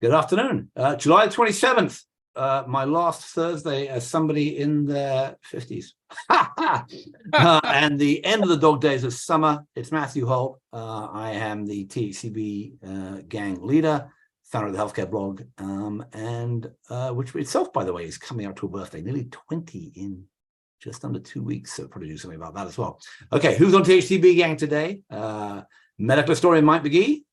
Good afternoon. July 27th, my last Thursday as somebody in their 50s. And the end of the dog days of summer. It's Matthew Holt. I am the THCB gang leader, founder of the healthcare blog, and which itself, by the way, is coming out to a birthday, nearly 20 in just under 2 weeks. So probably do something about that as well. Okay, who's on THCB gang today? Medical historian Mike Magee,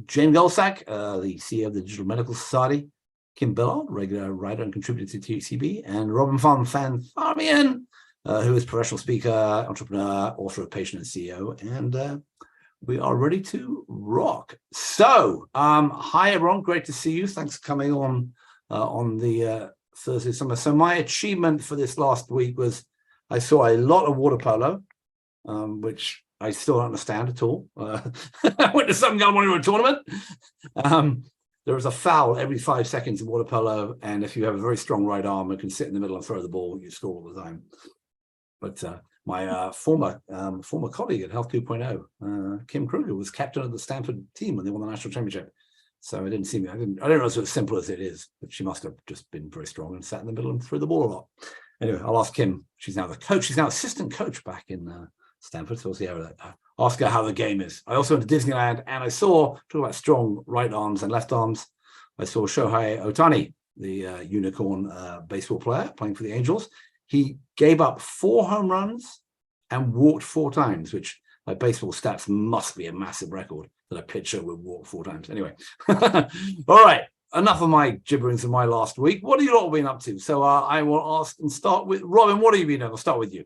Jen Goldsack, the CEO of the Digital Medical Society, Kim Bellard, regular writer and contributor to THCB, and Robin Farmanfarmaian, who is professional speaker, entrepreneur, author of Patient and CEO, and we are ready to rock. So, hi everyone, great to see you. Thanks for coming on the Thursday summer. So my achievement for this last week was I saw a lot of water polo, which I still don't understand at all. I went to some guy wanting to a tournament. There was a foul every 5 seconds in water polo, and if you have a very strong right arm and can sit in the middle and throw the ball, you score all the time. But my former colleague at Health 2.0, Kim Kruger, was captain of the Stanford team when they won the national championship. So I didn't know it's as simple as it is, but she must have just been very strong and sat in the middle and threw the ball a lot. Anyway, I'll ask Kim. She's now the coach. She's now assistant coach back in Stanford, so we'll see how that. Ask her how the game is. I also went to Disneyland, and I saw, talk about strong right arms and left arms, I saw Shohei Ohtani, the unicorn baseball player playing for the Angels. He gave up 4 home runs and walked 4 times, which by baseball stats must be a massive record that a pitcher would walk 4 times. Anyway, all right, enough of my gibberings of my last week. What have you all been up to? So I will ask and start with Robin. What have you been doing? I'll start with you.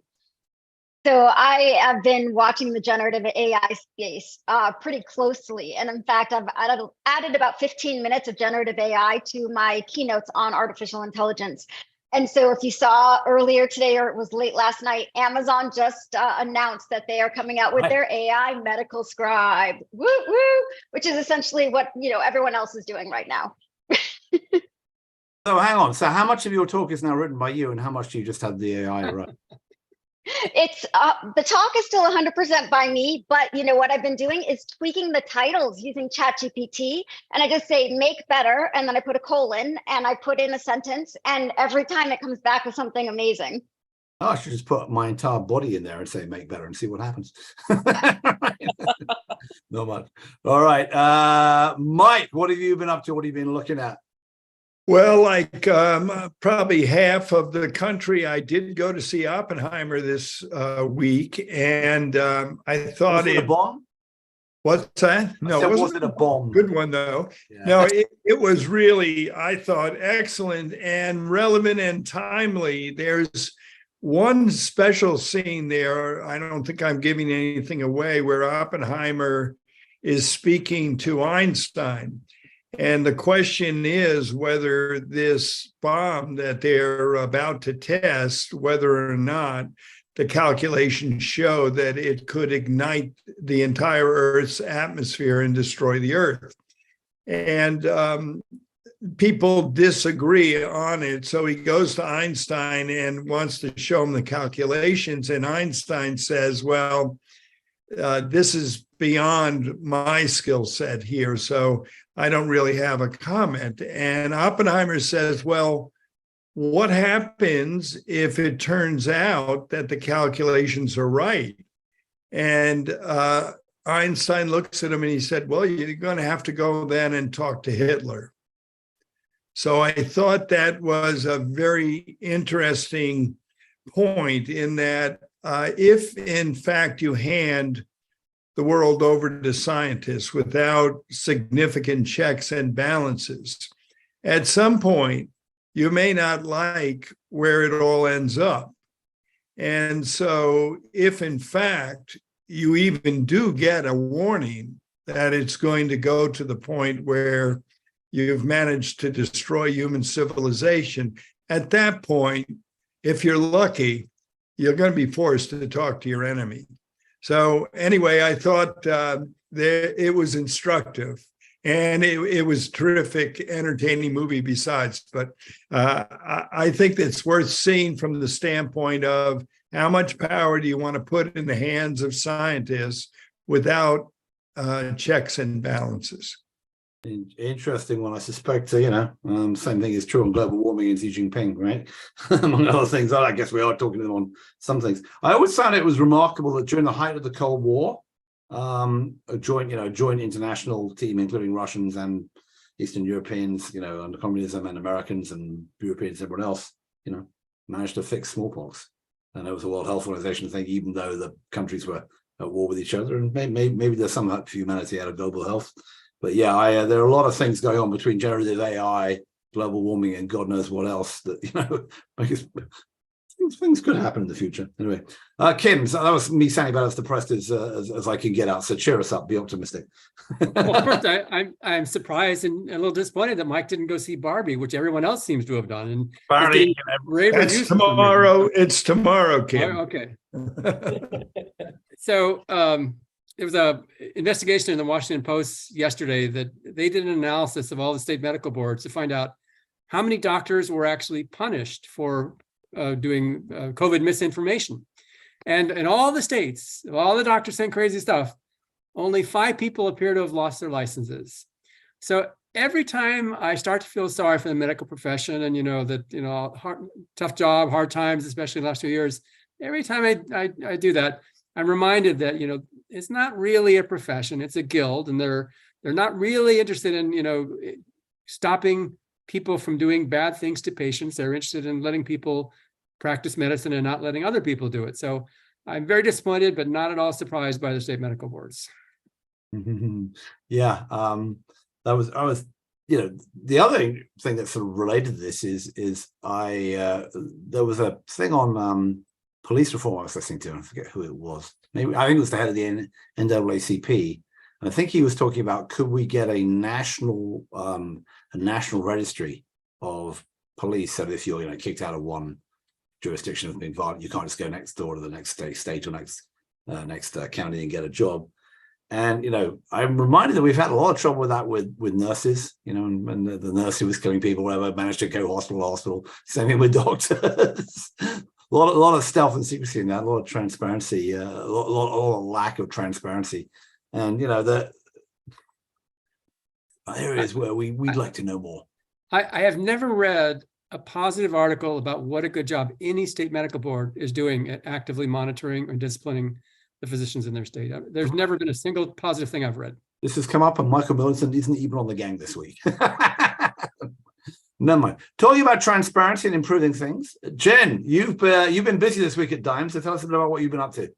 So I have been watching the generative AI space pretty closely. And in fact, I've added about 15 minutes of generative AI to my keynotes on artificial intelligence. And so if you saw earlier today, or it was late last night, Amazon just announced that they are coming out with their AI medical scribe, woo woo, which is essentially what everyone else is doing right now. So hang on. So how much of your talk is now written by you, and how much do you just have the AI write? It's the talk is still 100% by me, but what I've been doing is tweaking the titles using ChatGPT, and I just say make better, and then I put a colon and I put in a sentence, and every time it comes back with something amazing. Oh, I should just put my entire body in there and say make better and see what happens. Not much. All right, Mike, what have you been up to? What have you been looking at? Well, like probably half of the country, I did go to see Oppenheimer this week, and I thought was it a bomb? What's that? No, it wasn't a bomb. Good one though. Yeah. No, it was really, I thought, excellent and relevant and timely. There's one special scene there. I don't think I'm giving anything away, where Oppenheimer is speaking to Einstein. And the question is whether this bomb that they're about to test, whether or not the calculations show that it could ignite the entire Earth's atmosphere and destroy the Earth. And people disagree on it. So he goes to Einstein and wants to show him the calculations. And Einstein says, well, this is beyond my skill set here, so I don't really have a comment. And Oppenheimer says, well, what happens if it turns out that the calculations are right? And Einstein looks at him and he said, well, you're going to have to go then and talk to Hitler. So I thought that was a very interesting point, in that if in fact you hand the world over to scientists without significant checks and balances, at some point you may not like where it all ends up. And so if in fact you even do get a warning that it's going to go to the point where you've managed to destroy human civilization, at that point, if you're lucky, you're going to be forced to talk to your enemy. So anyway, I thought it was instructive, and it was a terrific, entertaining movie besides. But I think it's worth seeing from the standpoint of how much power do you want to put in the hands of scientists without checks and balances. Interesting one. I suspect, same thing is true on global warming and Xi Jinping, right? Among other things. I guess we are talking to them on some things. I always found it was remarkable that during the height of the Cold War, a joint international team, including Russians and Eastern Europeans, under communism, and Americans and Europeans, everyone else, managed to fix smallpox. And it was a World Health Organization thing, even though the countries were at war with each other. And maybe there's some hope for humanity out of global health. But yeah, there are a lot of things going on between generative AI, global warming, and God knows what else that, things could happen in the future. Anyway, Kim, so that was me sounding about as depressed as I can get out. So cheer us up, be optimistic. Well, first, I'm surprised and a little disappointed that Mike didn't go see Barbie, which everyone else seems to have done. And Barney, that's tomorrow. It's tomorrow, Kim. Oh, okay. So there was a investigation in the Washington Post yesterday that they did an analysis of all the state medical boards to find out how many doctors were actually punished for doing COVID misinformation. And in all the states, all the doctors saying crazy stuff, only 5 people appear to have lost their licenses. So every time I start to feel sorry for the medical profession and, tough job, hard times, especially the last 2 years, every time I do that, I'm reminded that, it's not really a profession, it's a guild, and they're not really interested in, stopping people from doing bad things to patients. They're interested in letting people practice medicine and not letting other people do it. So I'm very disappointed, but not at all surprised by the state medical boards. Yeah, I was, the other thing that's sort of related to this is there was a thing on police reform I was listening to, and I forget who it was. Maybe I think it was the head of the NAACP, and I think he was talking about, could we get a national registry of police, so that if you're kicked out of one jurisdiction of being violent, you can't just go next door to the next state or next county and get a job. And I'm reminded that we've had a lot of trouble with that with nurses, and the nurse who was killing people, whatever, managed to go hospital to hospital. Same thing with doctors. A lot of stealth and secrecy in that, a lot of transparency, a lot of lack of transparency, and the areas where we'd like to know more. I have never read a positive article about what a good job any state medical board is doing at actively monitoring or disciplining the physicians in their state. There's never been a single positive thing I've read. This has come up, and Michael Millicent isn't even on the gang this week. Never mind. Talking about transparency and improving things, Jen, you've been busy this week at DiME, so tell us a bit about what you've been up to.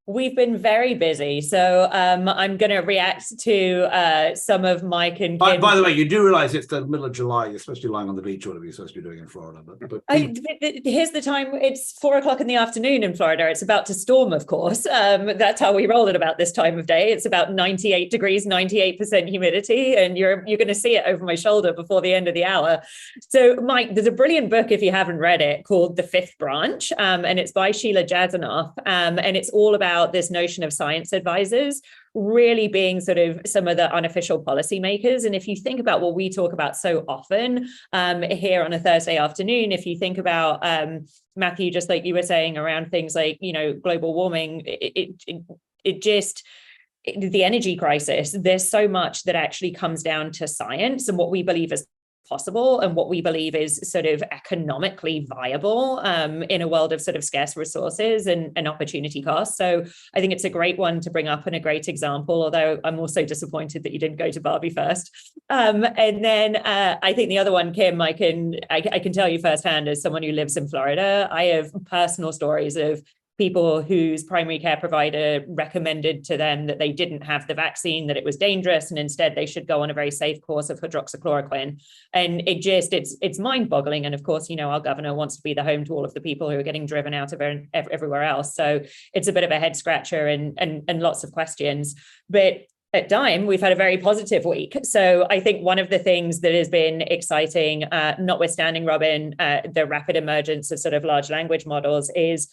We've been very busy, so I'm going to react to some of Mike and Kim. By the way, you do realize it's the middle of July. You're supposed to be lying on the beach, or whatever you're supposed to be doing in Florida. But here's the time. It's 4:00 in the afternoon in Florida. It's about to storm, of course. That's how we roll at about this time of day. It's about 98 degrees, 98% humidity, and you're going to see it over my shoulder before the end of the hour. So, Mike, there's a brilliant book, if you haven't read it, called The Fifth Branch, and it's by Sheila Jasanoff, and it's all about this notion of science advisors really being sort of some of the unofficial policymakers. And if you think about what we talk about so often here on a Thursday afternoon, if you think about Matthew, just like you were saying, around things like, global warming, it just, the energy crisis, there's so much that actually comes down to science and what we believe is possible and what we believe is sort of economically viable in a world of sort of scarce resources and opportunity costs. So I think it's a great one to bring up and a great example, although I'm also disappointed that you didn't go to Barbie first. And then I think the other one, Kim, I can tell you firsthand as someone who lives in Florida, I have personal stories of people whose primary care provider recommended to them that they didn't have the vaccine, that it was dangerous, and instead they should go on a very safe course of hydroxychloroquine. And it's mind-boggling. And of course, our governor wants to be the home to all of the people who are getting driven out of everywhere else. So it's a bit of a head scratcher and lots of questions. But at DiME, we've had a very positive week. So I think one of the things that has been exciting, notwithstanding, Robin, the rapid emergence of sort of large language models, is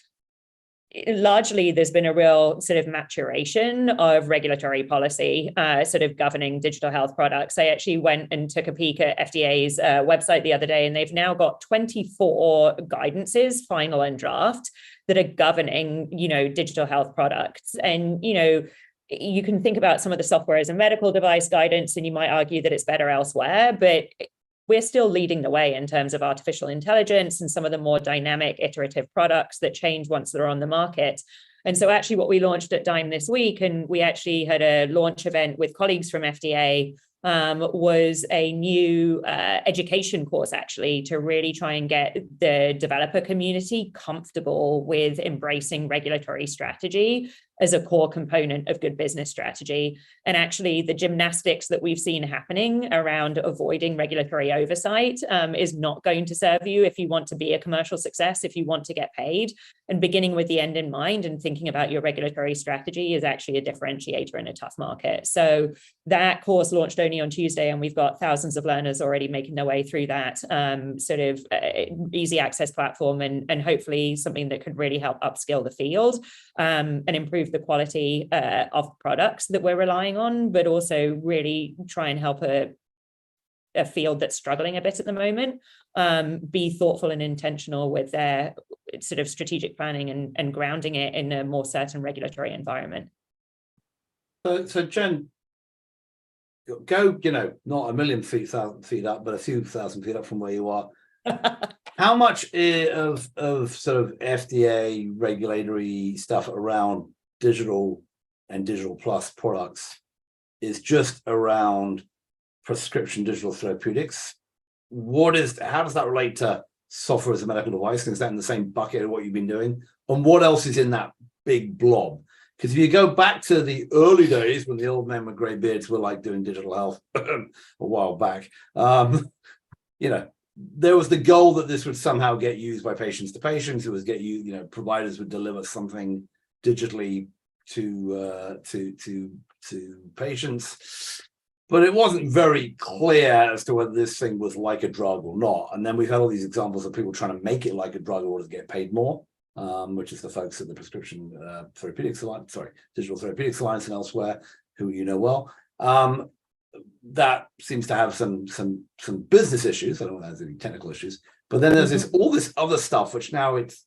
largely there's been a real sort of maturation of regulatory policy sort of governing digital health products. I actually went and took a peek at FDA's website the other day, and they've now got 24 guidances, final and draft, that are governing, digital health products. And, you can think about some of the software as a medical device guidance, and you might argue that it's better elsewhere, but we're still leading the way in terms of artificial intelligence and some of the more dynamic iterative products that change once they're on the market. And so actually what we launched at DiME this week, and we actually had a launch event with colleagues from FDA, was a new education course, actually, to really try and get the developer community comfortable with embracing regulatory strategy as a core component of good business strategy. And actually the gymnastics that we've seen happening around avoiding regulatory oversight is not going to serve you if you want to be a commercial success, if you want to get paid. And beginning with the end in mind and thinking about your regulatory strategy is actually a differentiator in a tough market. So that course launched only on Tuesday, and we've got thousands of learners already making their way through that sort of easy access platform, and hopefully something that could really help upskill the field and improve the quality of products that we're relying on, but also really try and help a field that's struggling a bit at the moment be thoughtful and intentional with their sort of strategic planning and grounding it in a more certain regulatory environment. So Jen, go, not a million feet up, but a few thousand feet up from where you are. How much of sort of FDA regulatory stuff around digital and digital plus products is just around prescription digital therapeutics? How does that relate to software as a medical device? Is that in the same bucket of what you've been doing? And what else is in that big blob? Because if you go back to the early days when the old men with gray beards were like doing digital health a while back, there was the goal that this would somehow get used by patients to patients. It was providers would deliver something digitally to patients, but it wasn't very clear as to whether this thing was like a drug or not. And then we've had all these examples of people trying to make it like a drug in order to get paid more, which is the folks at the Prescription Therapeutics Alliance, Digital Therapeutics Alliance and elsewhere, who you know well. That seems to have some business issues. I don't know if there's any technical issues, but then there's all this other stuff, which now it's,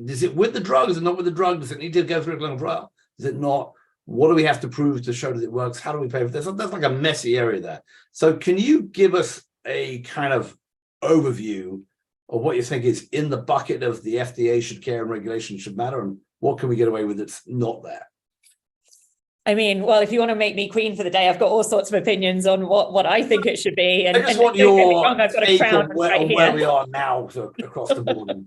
is it with the drug? Is it not with the drug? Does it need to go through a clinical trial? Is it not? What do we have to prove to show that it works? How do we pay for this? That's like a messy area there. So can you give us a kind of overview of what you think is in the bucket of the FDA should care and regulation should matter, and what can we get away with that's not there? I mean, well, if you want to make me queen for the day, I've got all sorts of opinions on what I think it should be. And I just want your take on right where we are now across the board.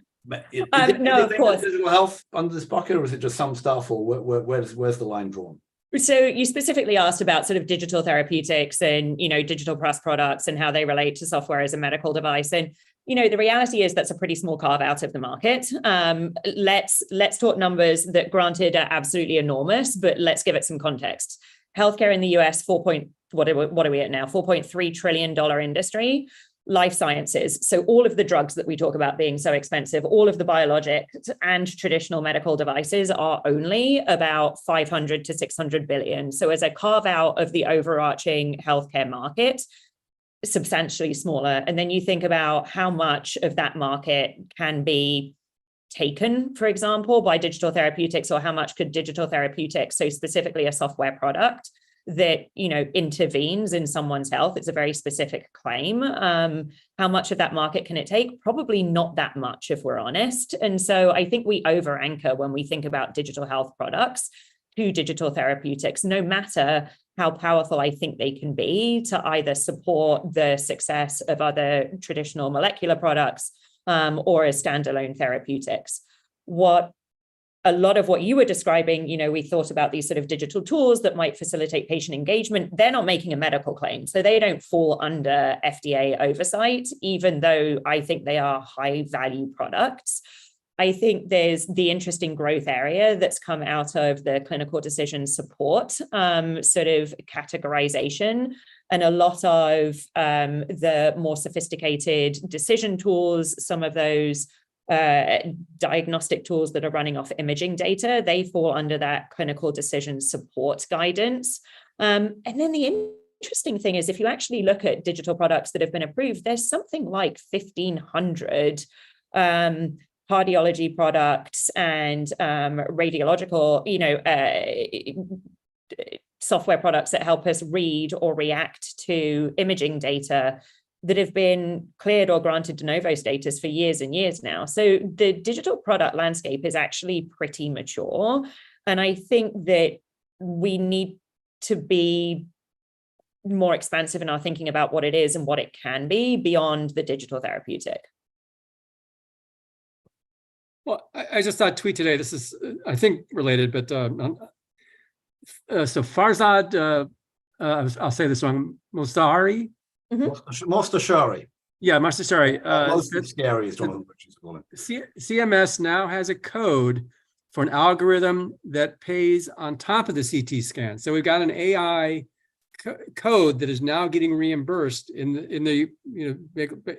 No, of course. Digital health under this bucket, or is it just some stuff, or where's the line drawn? So you specifically asked about sort of digital therapeutics and, digital plus products and how they relate to software as a medical device. And, the reality is that's a pretty small carve out of the market. Let's talk numbers that granted are absolutely enormous, but let's give it some context. Healthcare in the US, what are we at now? $4.3 trillion industry. Life sciences. So all of the drugs that we talk about being so expensive, all of the biologics and traditional medical devices are only about 500 to 600 billion. So as a carve out of the overarching healthcare market, substantially smaller. And then you think about how much of that market can be taken, for example, by digital therapeutics, or how much could digital therapeutics, so specifically a software product that intervenes in someone's health. It's a very specific claim. How much of that market can it take? Probably not that much, if we're honest. And so I think we over anchor when we think about digital health products to digital therapeutics, no matter how powerful I think they can be to either support the success of other traditional molecular products or as standalone therapeutics. A lot of what you were describing, we thought about these sort of digital tools that might facilitate patient engagement. They're not making a medical claim, so they don't fall under FDA oversight, even though I think they are high value products. I think there's the interesting growth area that's come out of the clinical decision support sort of categorization, and a lot of the more sophisticated decision tools, some of those diagnostic tools that are running off imaging data, they fall under that clinical decision support guidance. And then the interesting thing is, if you actually look at digital products that have been approved, there's something like 1,500 cardiology products and radiological, software products that help us read or react to imaging data that have been cleared or granted de novo status for years and years now. So the digital product landscape is actually pretty mature. And I think that we need to be more expansive in our thinking about what it is and what it can be beyond the digital therapeutic. Well, I just saw a tweet today. This is, I think, related, but so Farzad, I'll say this wrong, Mostashari. Mostashari. Yeah, Mostashari. Most scary is one of what she's calling. CMS now has a code for an algorithm that pays on top of the CT scan. So we've got an AI code that is now getting reimbursed in the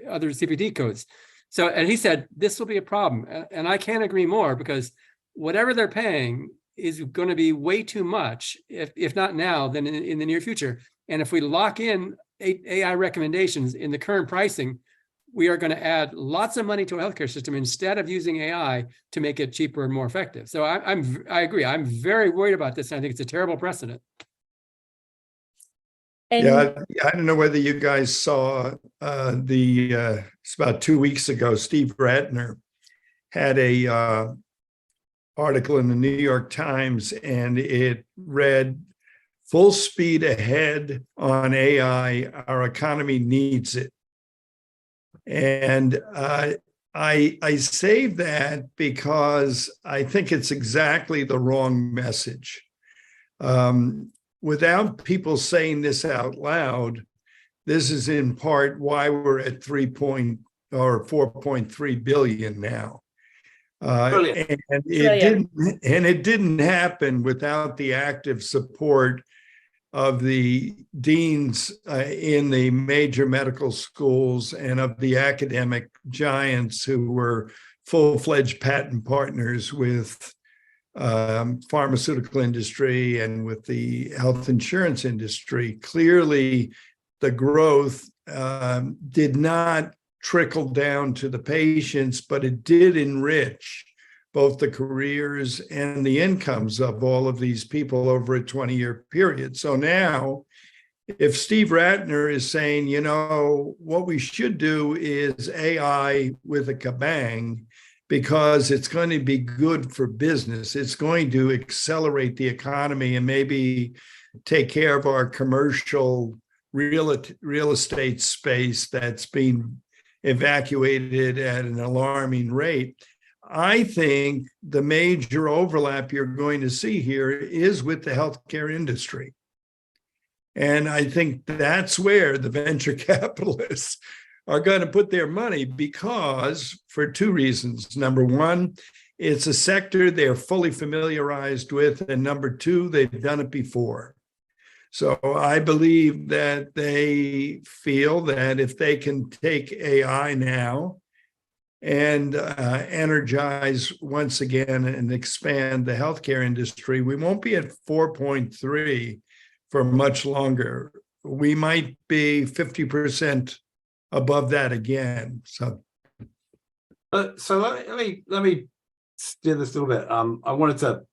other CPT codes. So, and he said this will be a problem, and I can't agree more, because whatever they're paying is going to be way too much, if not now, then in the near future. And if we lock in AI recommendations in the current pricing, we are going to add lots of money to a healthcare system instead of using AI to make it cheaper and more effective. So I agree. I'm very worried about this, and I think it's a terrible precedent. And yeah, I don't know whether you guys saw it's about 2 weeks ago, Steve Ratner had a article in the New York Times, and it read, "Full speed ahead on AI, our economy needs it." And I saved that because I think it's exactly the wrong message. Without people saying this out loud, this is in part why we're at 4.3 billion now. And it didn't happen without the active support of the deans in the major medical schools and of the academic giants who were full-fledged patent partners with pharmaceutical industry and with the health insurance industry. Clearly, the growth did not trickle down to the patients, but it did enrich both the careers and the incomes of all of these people over a 20-year period. So now, if Steve Ratner is saying, what we should do is AI with a kabang, because it's going to be good for business. It's going to accelerate the economy and maybe take care of our commercial real estate space that's being evacuated at an alarming rate. I think the major overlap you're going to see here is with the healthcare industry. And I think that's where the venture capitalists are going to put their money, because for two reasons. Number one, it's a sector they're fully familiarized with. And number two, they've done it before. So I believe that they feel that if they can take AI now and energize once again and expand the healthcare industry, we won't be at 4.3 for much longer. We might be 50% above that again. So let me steer this a little bit. I wanted to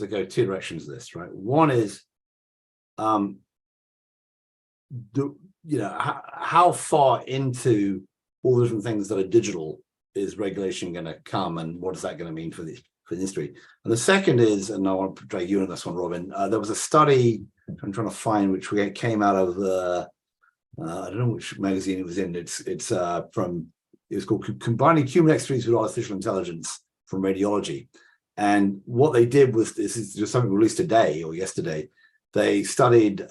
go two directions of this, right? One is, how far into all the different things that are digital is regulation going to come, and what is that going to mean for the industry? And the second is, and I want to drag you in this one, Robin. There was a study I'm trying to find which came out of I don't know which magazine it was in. It was called Combining Human Expertise with Artificial Intelligence from Radiology. And what they did was, this is just something released today or yesterday, they studied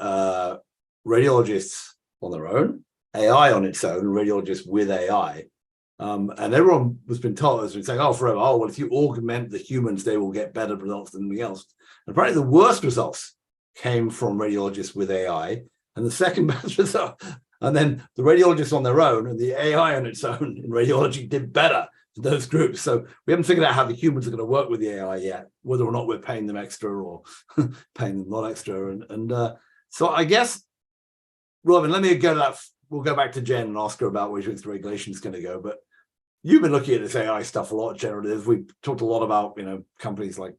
radiologists on their own, AI on its own, and radiologists with AI. And everyone has been saying, well, if you augment the humans, they will get better results than anything else. And apparently the worst results came from radiologists with AI. And the second best result, and then the radiologists on their own and the AI on its own in radiology did better than those groups. So we haven't figured out how the humans are going to work with the AI yet, whether or not we're paying them extra or paying them not extra. And so I guess, Robin, let me go to that. We'll go back to Jen and ask her about where she thinks the regulation is going to go. But, you've been looking at this AI stuff a lot, generative. We've talked a lot about, you know, companies like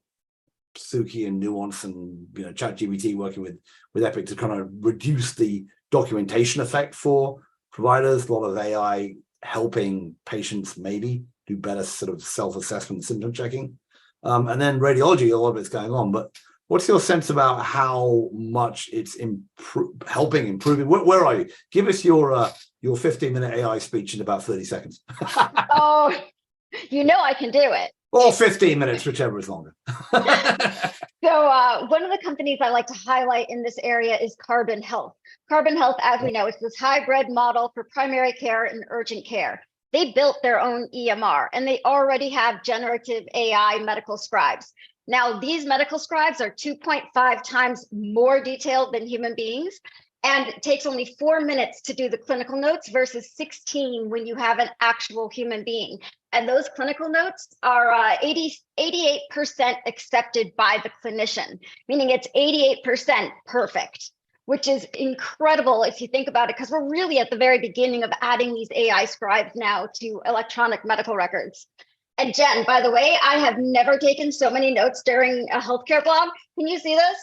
Suki and Nuance and, you know, ChatGPT working with Epic to kind of reduce the documentation effect for providers. A lot of AI helping patients maybe do better sort of self-assessment, symptom checking. And then radiology, a lot of it's going on. But what's your sense about how much it's helping improving? Where are you? Give us your 15-minute AI speech in about 30 seconds. Oh, you know I can do it. Or 15 minutes, whichever is longer. So one of the companies I like to highlight in this area is Carbon Health. Carbon Health, as we know, is this hybrid model for primary care and urgent care. They built their own EMR, and they already have generative AI medical scribes. Now, these medical scribes are 2.5 times more detailed than human beings, and it takes only 4 minutes to do the clinical notes versus 16 when you have an actual human being. And those clinical notes are 88% accepted by the clinician, meaning it's 88% perfect, which is incredible if you think about it, because we're really at the very beginning of adding these AI scribes now to electronic medical records. And Jen, by the way, I have never taken so many notes during a healthcare blog. Can you see this?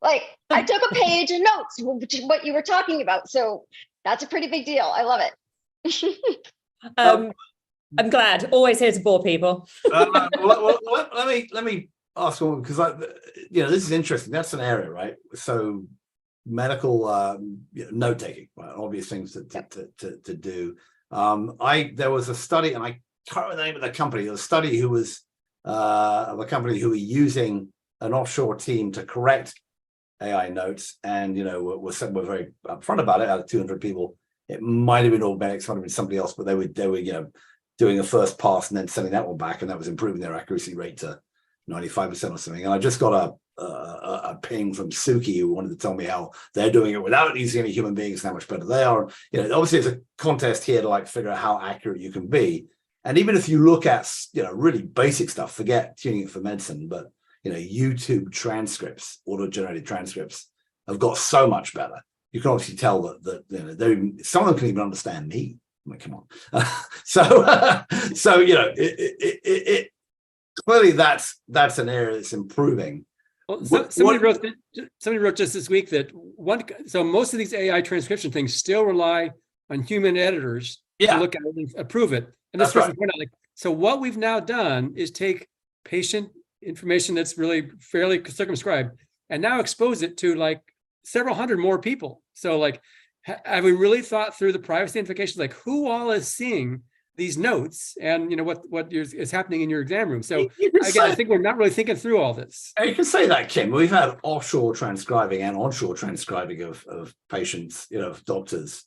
Like, I took a page of notes, which is what you were talking about. So that's a pretty big deal. I love it. I'm glad. Always here to bore people. Let me ask one, because you know, this is interesting. That's an area, right? So medical note taking, right? Obvious things to do. There was a study, and I can't remember the name of the company. A study who was of a company who were using an offshore team to correct AI notes, and you know, we're very upfront about it. Out of 200 people, it might have been Augmetics, might have been somebody else, but they were you know, doing a first pass and then sending that one back, and that was improving their accuracy rate to 95% or something. And I just got a ping from Suki, who wanted to tell me how they're doing it without using any human beings and how much better they are. You know, obviously there's a contest here to like figure out how accurate you can be. And even if you look at, you know, really basic stuff, forget tuning it for medicine, but you know, YouTube transcripts, auto-generated transcripts have got so much better. You can obviously tell that you know, some of them can even understand me. I mean, come on. So you know, it clearly that's an area that's improving. Well, somebody wrote just this week that so most of these AI transcription things still rely on human editors to look at it and approve it. And that's right. Like, so what we've now done is take patient information that's really fairly circumscribed and now expose it to like several hundred more people. So like, have we really thought through the privacy implications? Like, who all is seeing these notes, and you know what is happening in your exam room? So again, I think we're not really thinking through all this. You can say that, Kim. We've had offshore transcribing and onshore transcribing of patients, you know, of doctors,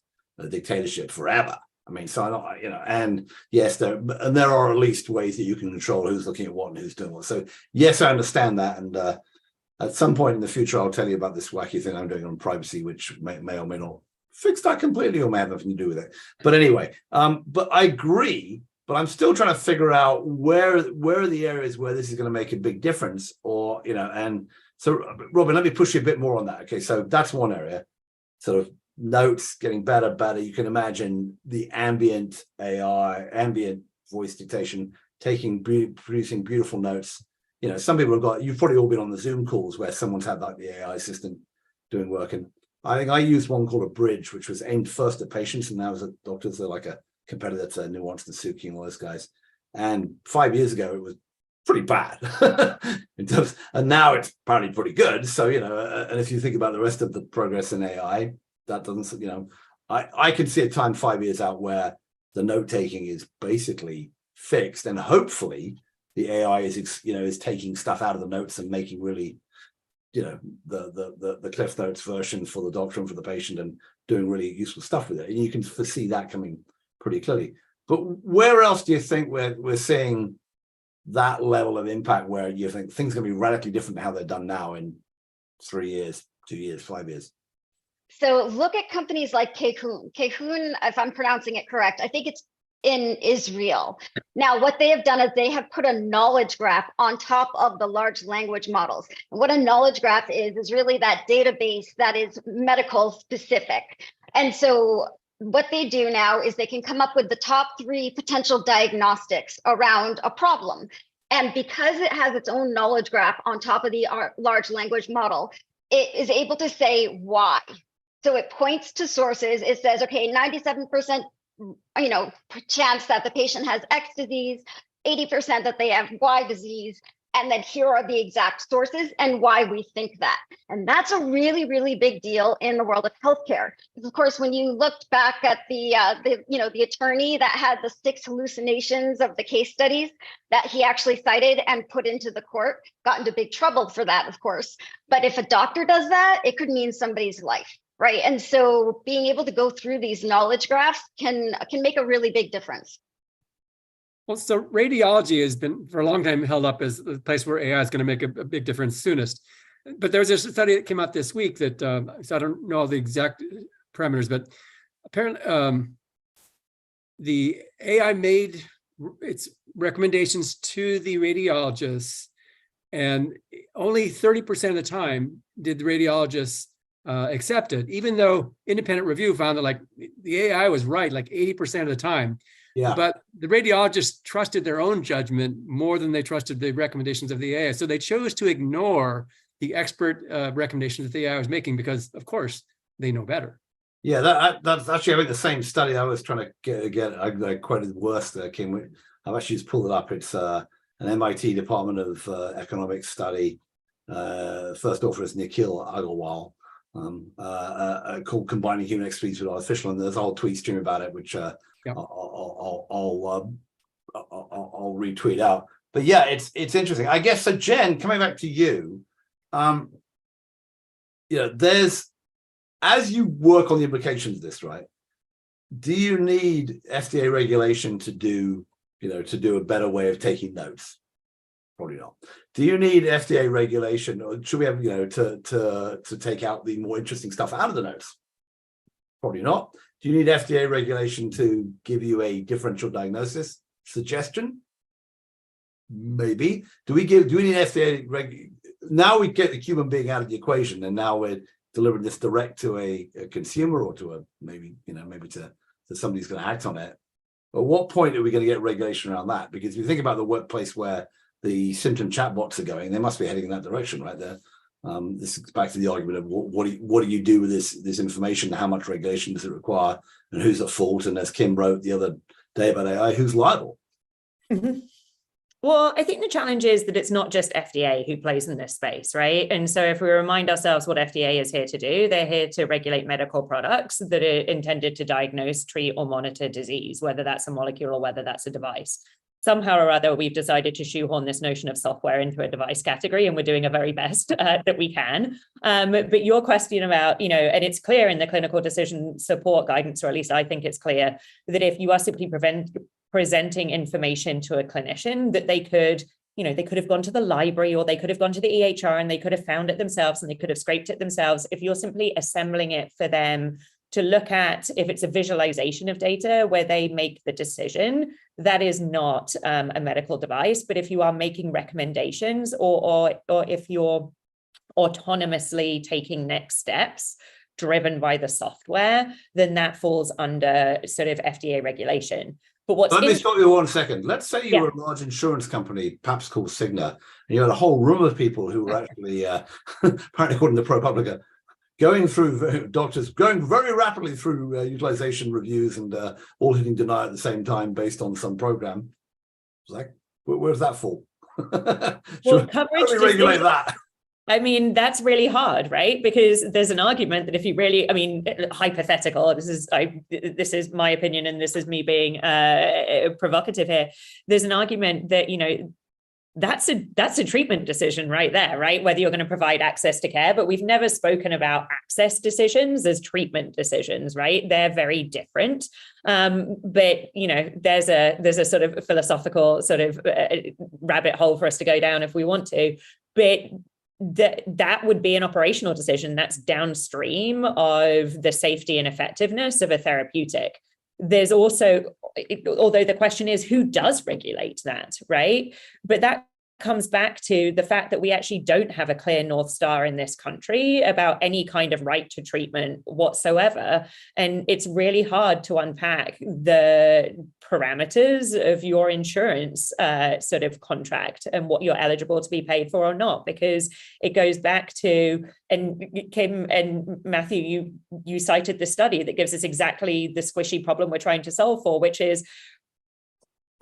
dictatorship forever. I mean, so I don't, you know, and yes, there are at least ways that you can control who's looking at what and who's doing what. So yes, I understand that, and at some point in the future, I'll tell you about this wacky thing I'm doing on privacy, which may or may not fix that completely or may have nothing to do with it. But anyway, but I agree, but I'm still trying to figure out where are the areas where this is going to make a big difference, or, you know, and so Robin, let me push you a bit more on that. Okay, so that's one area, sort of notes getting better. You can imagine the ambient AI, ambient voice dictation, producing beautiful notes. You know, some people you've probably all been on the Zoom calls where someone's had like the AI assistant doing work. And I think I used one called a Bridge, which was aimed first at patients, and now as a doctors, they're like a competitor to Nuance and Suki and all those guys. And 5 years ago, it was pretty bad in terms, and now it's apparently pretty good. So, you know, and if you think about the rest of the progress in AI, that doesn't, you know, I can see a time 5 years out where the note taking is basically fixed, and hopefully the AI is taking stuff out of the notes and making really, you know, the Cliff Notes version for the doctor and for the patient, and doing really useful stuff with it. And you can foresee that coming pretty clearly. But where else do you think we're seeing that level of impact, where you think things are going to be radically different to how they're done now in 3 years, 2 years, 5 years? So look at companies like Kehun. Kehun, if I'm pronouncing it correct, I think it's in Israel. Now, what they have done is they have put a knowledge graph on top of the large language models. And what a knowledge graph is really that database that is medical specific. And so what they do now is they can come up with the top 3 potential diagnostics around a problem. And because it has its own knowledge graph on top of the large language model, it is able to say why. So it points to sources. It says, okay, 97%, chance that the patient has X disease, 80% that they have Y disease. And then here are the exact sources and why we think that. And that's a really, really big deal in the world of healthcare. Of course, when you looked back at the attorney that had the 6 hallucinations of the case studies that he actually cited and put into the court, got into big trouble for that, of course. But if a doctor does that, it could mean somebody's life, right? And so being able to go through these knowledge graphs can make a really big difference. Well, so radiology has been for a long time held up as the place where AI is going to make a big difference soonest. But there's a study that came out this week that, so I don't know all the exact parameters, but apparently the AI made its recommendations to the radiologists, and only 30% of the time did the radiologists accept it, even though independent review found that like the AI was right, like 80% of the time. Yeah. But the radiologists trusted their own judgment more than they trusted the recommendations of the AI. So they chose to ignore the expert recommendations that the AI was making because, of course, they know better. Yeah, that's actually, I think, the same study I was trying to get I quoted worse. Kim, I've actually just pulled it up. It's an MIT Department of Economics study. First author is Nikhil Agarwal, called Combining Human Expertise with Artificial. And there's a whole tweet stream about it, which I'll retweet out. But yeah, it's interesting. I guess so. Jen, coming back to you, there's, as you work on the implications of this, right? Do you need FDA regulation to do a better way of taking notes? Probably not. Do you need FDA regulation, or should we have to take out the more interesting stuff out of the notes? Probably not. Do you need FDA regulation to give you a differential diagnosis suggestion? Maybe. Do we need FDA now we get the human being out of the equation, and now we're delivering this direct to a consumer or to maybe to somebody who's going to act on it. At what point are we going to get regulation around that? Because if you think about the workplace where the symptom chatbots are going, they must be heading in that direction right there. This is back to the argument of what do you do with this information? How much regulation does it require, and who's at fault? And as Kim wrote the other day about AI, who's liable? Mm-hmm. Well, I think the challenge is that it's not just FDA who plays in this space, right? And so if we remind ourselves what FDA is here to do, they're here to regulate medical products that are intended to diagnose, treat, or monitor disease, whether that's a molecule or whether that's a device. Somehow or other, we've decided to shoehorn this notion of software into a device category, and we're doing our very best that we can. But your question about, and it's clear in the clinical decision support guidance, or at least I think it's clear, that if you are simply presenting information to a clinician, that they could have gone to the library, or they could have gone to the EHR and they could have found it themselves, and they could have scraped it themselves. If you're simply assembling it for them to look at, if it's a visualization of data where they make the decision, that is not a medical device. But if you are making recommendations, or if you're autonomously taking next steps driven by the software, then that falls under sort of FDA regulation. But let me stop you 1 second. Let's say you were a large insurance company, perhaps called Cigna, and you had a whole room of people who were actually, apparently according to ProPublica, going through doctors, going very rapidly through utilization reviews and all hitting deny at the same time based on some program. It's like, where's that fall? Well, coverage we regulate that? I mean, that's really hard, right? Because there's an argument that if you really, hypothetical, this is my opinion, and this is me being provocative here. There's an argument that, that's a treatment decision right there, right? Whether you're going to provide access to care, but we've never spoken about access decisions as treatment decisions, right? They're very different. But there's a sort of philosophical sort of rabbit hole for us to go down if we want to. But that would be an operational decision that's downstream of the safety and effectiveness of a therapeutic. There's also, although the question is who does regulate that, right? But that comes back to the fact that we actually don't have a clear North Star in this country about any kind of right to treatment whatsoever. And it's really hard to unpack the parameters of your insurance sort of contract and what you're eligible to be paid for or not, because it goes back to, and Kim and Matthew, you cited the study that gives us exactly the squishy problem we're trying to solve for, which is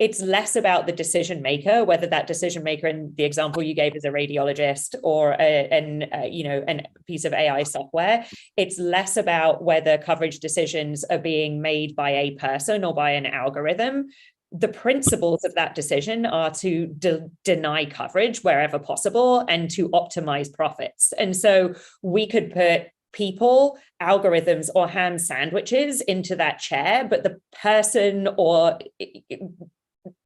it's less about the decision maker, whether that decision maker in the example you gave is a radiologist or a piece of AI software. It's less about whether coverage decisions are being made by a person or by an algorithm. The principles of that decision are to deny coverage wherever possible and to optimize profits. And so we could put people, algorithms, or ham sandwiches into that chair, but the person or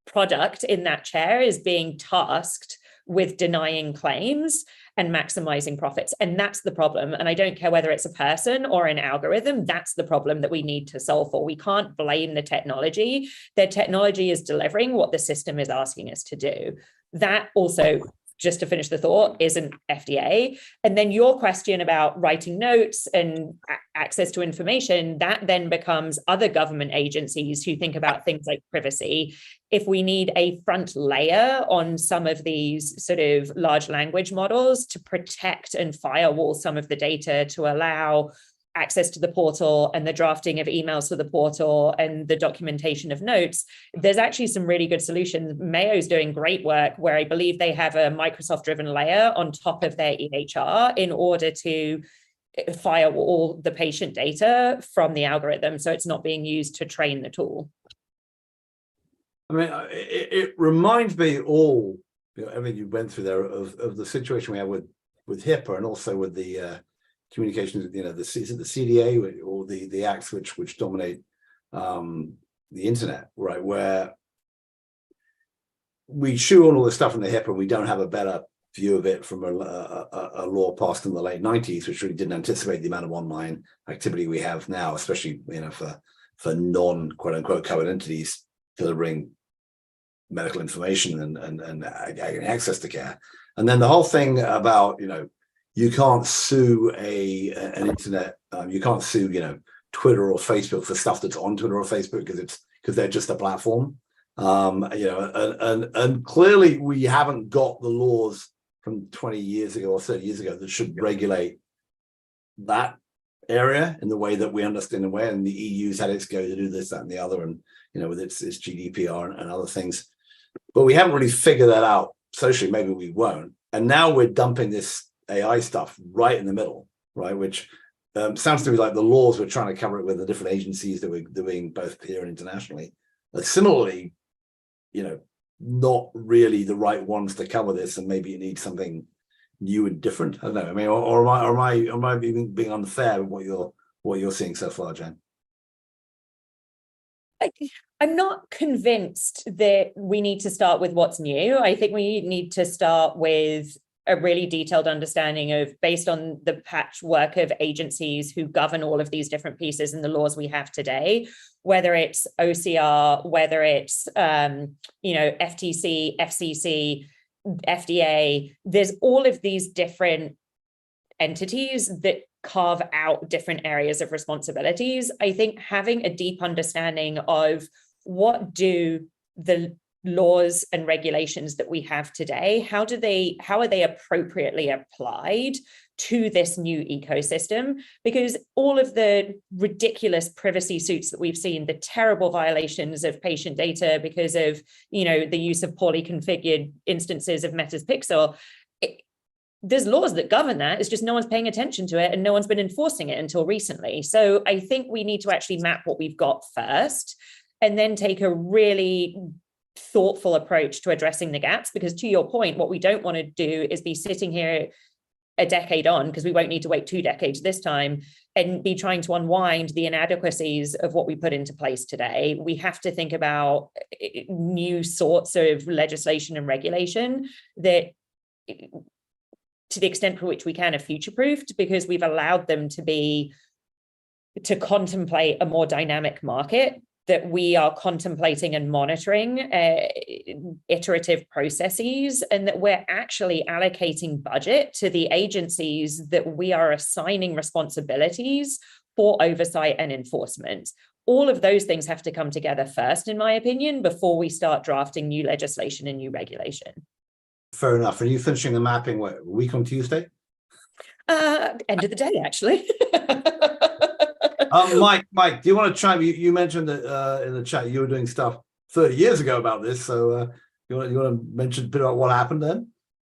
product in that chair is being tasked with denying claims and maximizing profits. And that's the problem. And I don't care whether it's a person or an algorithm, that's the problem that we need to solve for. We can't blame the technology. The technology is delivering what the system is asking us to do. That also, just to finish the thought, isn't FDA. And then your question about writing notes and access to information, that then becomes other government agencies who think about things like privacy. If we need a front layer on some of these sort of large language models to protect and firewall some of the data to allow access to the portal and the drafting of emails for the portal and the documentation of notes, there's actually some really good solutions. Mayo's doing great work where I believe they have a Microsoft-driven layer on top of their EHR in order to firewall the patient data from the algorithm, so it's not being used to train the tool. I mean, it reminds me all, everything you went through there of the situation we have with HIPAA and also with the communications, the CDA or the acts which dominate the internet, right? Where we chew on all this stuff in the HIPAA and we don't have a better view of it from a law passed in the late 90s, which really didn't anticipate the amount of online activity we have now, especially for non quote unquote covered entities delivering medical information and access to care. And then the whole thing about you can't sue an internet, you can't sue, Twitter or Facebook for stuff that's on Twitter or Facebook because they're just a platform. And clearly we haven't got the laws from 20 years ago or 30 years ago that should regulate that area in the way that we understand the way, and the EU's had its go to do this, that, and the other, and with its GDPR and other things. But we haven't really figured that out socially. Maybe we won't. And now we're dumping this AI stuff right in the middle, right? Which sounds to me like the laws we're trying to cover it with the different agencies that we're doing both here and internationally. But similarly, not really the right ones to cover this, and maybe it needs something new and different. I don't know. I mean, or am I being unfair with what you're seeing so far, Jen? I'm not convinced that we need to start with what's new. I think we need to start with a really detailed understanding of, based on the patchwork of agencies who govern all of these different pieces and the laws we have today, whether it's OCR, whether it's FTC, FCC, FDA, there's all of these different entities that carve out different areas of responsibilities. I think having a deep understanding of what do the laws and regulations that we have today, how are they appropriately applied to this new ecosystem? Because all of the ridiculous privacy suits that we've seen, the terrible violations of patient data because of the use of poorly configured instances of Meta's Pixel, there's laws that govern that. It's just no one's paying attention to it and no one's been enforcing it until recently. So I think we need to actually map what we've got first and then take a really thoughtful approach to addressing the gaps, because to your point, what we don't want to do is be sitting here a decade on, because we won't need to wait 2 decades this time, and be trying to unwind the inadequacies of what we put into place today. We have to think about new sorts of legislation and regulation that, to the extent to which we can, are future-proofed, because we've allowed them to contemplate a more dynamic market that we are contemplating and monitoring iterative processes, and that we're actually allocating budget to the agencies that we are assigning responsibilities for oversight and enforcement. All of those things have to come together first, in my opinion, before we start drafting new legislation and new regulation. Fair enough. Are you finishing the mapping a week on Tuesday? End of the day, actually. Mike, do you want to chime? You mentioned that in the chat you were doing stuff 30 years ago about this. So you want to mention a bit about what happened then?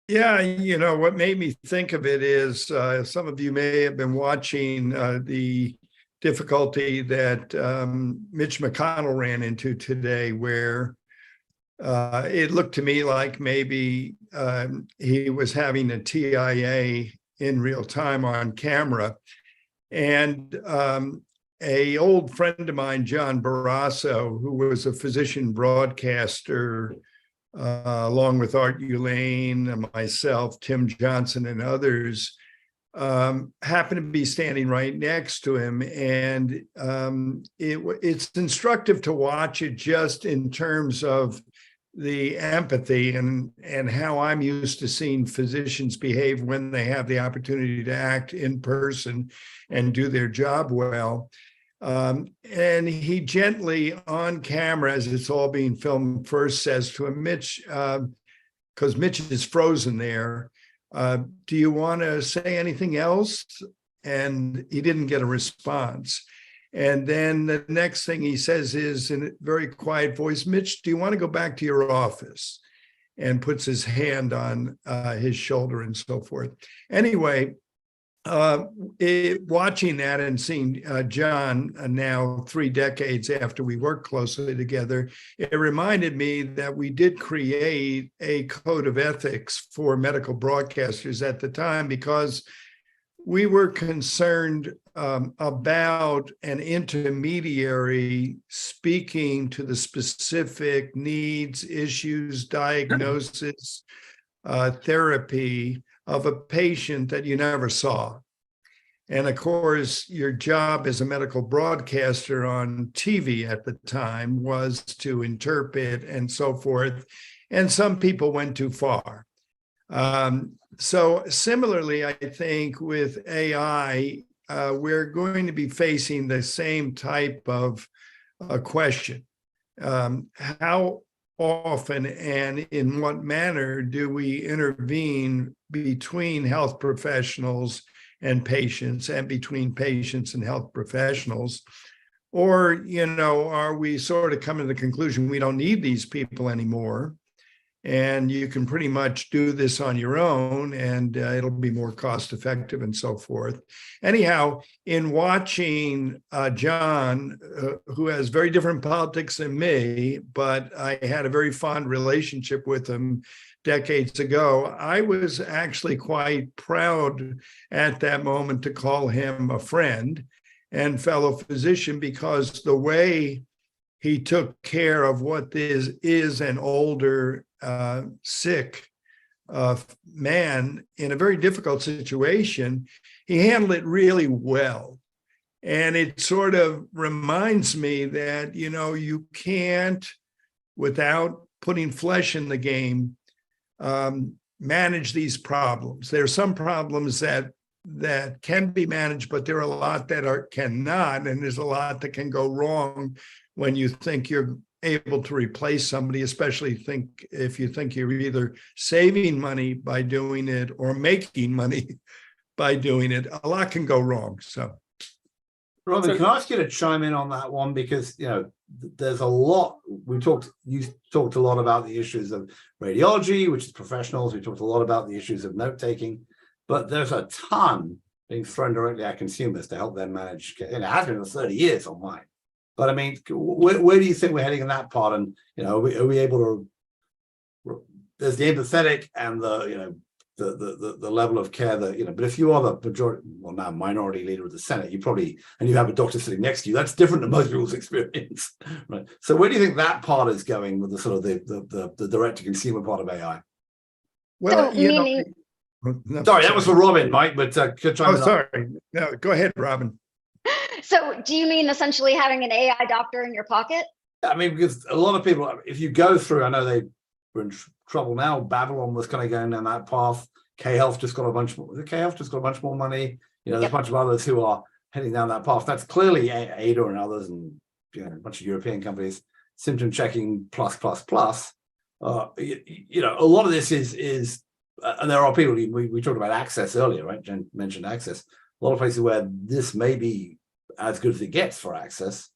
Yeah, what made me think of it is some of you may have been watching the difficulty that Mitch McConnell ran into today, where it looked to me like maybe he was having a TIA in real time on camera. And a old friend of mine, John Barrasso, who was a physician broadcaster, along with Art Ulane and myself, Tim Johnson, and others, happened to be standing right next to him. And it's instructive to watch it just in terms of the empathy and how I'm used to seeing physicians behave when they have the opportunity to act in person and do their job well. And he gently, on camera, as it's all being filmed, first says to him, Mitch, because Mitch is frozen there, do you want to say anything else? And he didn't get a response. And then the next thing he says is, in a very quiet voice, Mitch, do you want to go back to your office? And puts his hand on his shoulder and so forth. Anyway, watching that and seeing John now 3 decades after we worked closely together, it reminded me that we did create a code of ethics for medical broadcasters at the time, because we were concerned about an intermediary speaking to the specific needs, issues, diagnosis, therapy of a patient that you never saw. And of course, your job as a medical broadcaster on TV at the time was to interpret and so forth. And some people went too far. So similarly, I think with AI, we're going to be facing the same type of question. How often and in what manner do we intervene between health professionals and patients, and between patients and health professionals? Or, are we sort of coming to the conclusion we don't need these people anymore, and you can pretty much do this on your own, and it'll be more cost effective and so forth. Anyhow, in watching John, who has very different politics than me, but I had a very fond relationship with him decades ago, I was actually quite proud at that moment to call him a friend and fellow physician, because the way he took care of what is an older, sick man in a very difficult situation, he handled it really well. And it sort of reminds me that, you can't, without putting flesh in the game, manage these problems. There are some problems that can be managed, but there are a lot that cannot, and there's a lot that can go wrong when you think you're able to replace somebody, especially if you think you're either saving money by doing it or making money by doing it. A lot can go wrong. So, Robin, can I ask you to chime in on that one? Because there's a lot. You talked a lot about the issues of radiology, which is professionals. We talked a lot about the issues of note taking, but there's a ton being thrown directly at consumers to help them manage. It has been for 30 years on mine. But I mean, where do you think we're heading in that part? And are we able to? There's the empathetic and the level of care that But if you are the majority, well, now minority leader of the Senate, and you have a doctor sitting next to you, that's different than most people's experience, right? So where do you think that part is going with the sort of the direct to consumer part of AI? Well, sorry, that was for Robin, Mike. But sorry. No, go ahead, Robin. So do you mean essentially having an AI doctor in your pocket? I mean, because a lot of people, if you go through, I know they were in trouble now. Babylon was kind of going down that path. K-Health just got a bunch more. K-Health just got a bunch more money. You know, there's a bunch of others who are heading down that path. That's clearly Ada and others, and a bunch of European companies. Symptom checking plus. You know, a lot of this is, and there are people. We talked about access earlier, right? Jen mentioned access. A lot of places where this may be as good as it gets for access,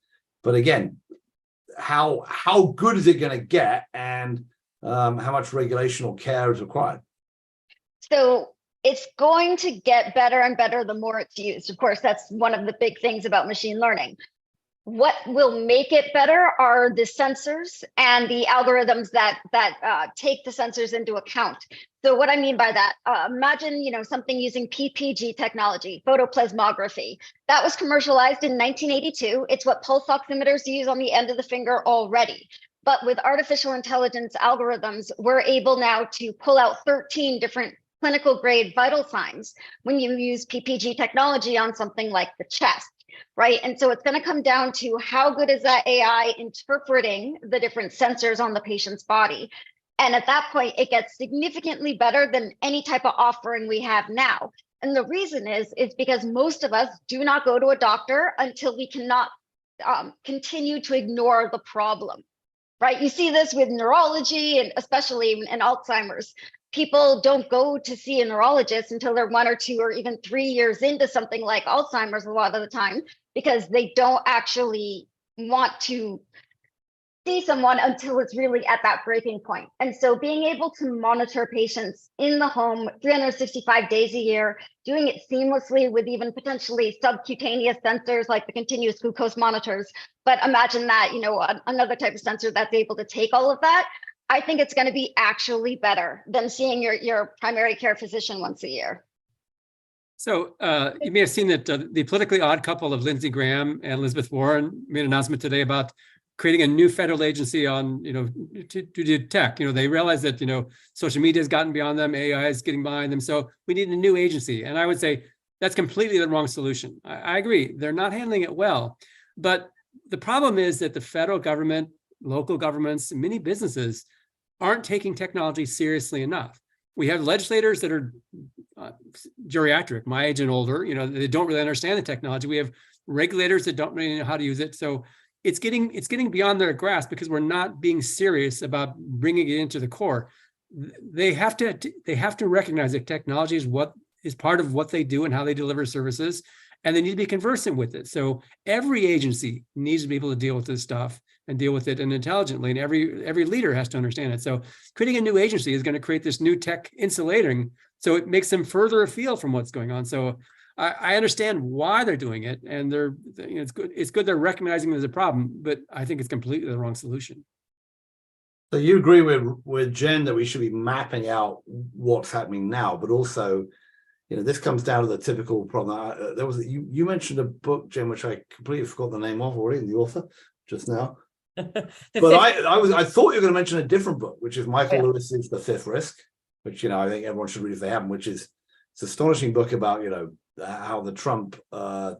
but again, how good is it going to get, and how much regulation or care is required? So it's going to get better and better the more it's used. Of course, that's one of the big things about machine learning. What will make it better are the sensors and the algorithms that take the sensors into account. So what I mean by that, imagine something using PPG technology, photoplasmography. That was commercialized in 1982. It's what pulse oximeters use on the end of the finger already. But with artificial intelligence algorithms, we're able now to pull out 13 different clinical grade vital signs when you use PPG technology on something like the chest. Right. And so it's going to come down to how good is that AI interpreting the different sensors on the patient's body. And at that point, it gets significantly better than any type of offering we have now. And the reason is because most of us do not go to a doctor until we cannot continue to ignore the problem. Right. You see this with neurology, and especially in Alzheimer's. People don't go to see a neurologist until they're 1 or 2 or even 3 years into something like Alzheimer's a lot of the time, because they don't actually want to see someone until it's really at that breaking point. And so being able to monitor patients in the home 365 days a year, doing it seamlessly with even potentially subcutaneous sensors like the continuous glucose monitors. But imagine that, another type of sensor that's able to take all of that. I think it's going to be actually better than seeing your primary care physician once a year. So you may have seen that the politically odd couple of Lindsey Graham and Elizabeth Warren made an announcement today about creating a new federal agency on, to do tech. They realize that, social media has gotten beyond them, AI is getting behind them. So we need a new agency. And I would say that's completely the wrong solution. I agree. They're not handling it well. But the problem is that the federal government, local governments, many businesses aren't taking technology seriously enough. We have legislators that are geriatric, my age and older, they don't really understand the technology. We have regulators that don't really know how to use it. So it's getting beyond their grasp because we're not being serious about bringing it into the core. They have to recognize that technology is part of what they do and how they deliver services, and they need to be conversant with it. So every agency needs to be able to deal with this stuff and deal with it intelligently, and every leader has to understand it. So creating a new agency is going to create this new tech insulating, so it makes them further afield from what's going on. So I understand why they're doing it, and it's good they're recognizing there's a problem, but I think it's completely the wrong solution. So you agree with Jen that we should be mapping out what's happening now, but also, this comes down to the typical problem. There was you mentioned a book, Jen, which I completely forgot the name of already, the author just now. But I thought you were going to mention a different book, which is Michael Lewis's The Fifth Risk, which I think everyone should read if they haven't. Which is it's an astonishing book about how the Trump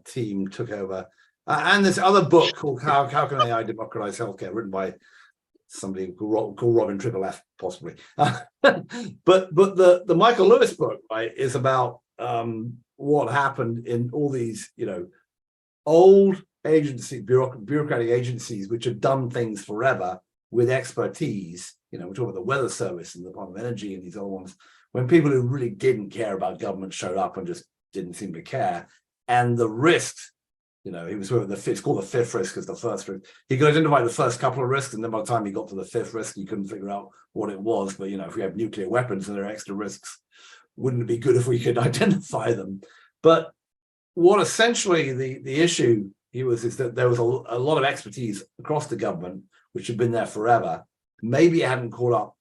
team took over, and this other book called How Can AI Democratize Healthcare, written by somebody called Robin FFF, possibly. but the Michael Lewis book, right, is about what happened in all these old bureaucratic agencies which have done things forever with expertise. We're talking about the Weather Service and the Department of Energy and these other ones, when people who really didn't care about government showed up and just didn't seem to care. And the risks, he was with it's called the fifth risk, because the first risk, he could identify the first couple of risks, and then by the time he got to the fifth risk, he couldn't figure out what it was. But if we have nuclear weapons and there are extra risks, wouldn't it be good if we could identify them? But what essentially the issue is that there was a lot of expertise across the government which had been there forever. Maybe it hadn't caught up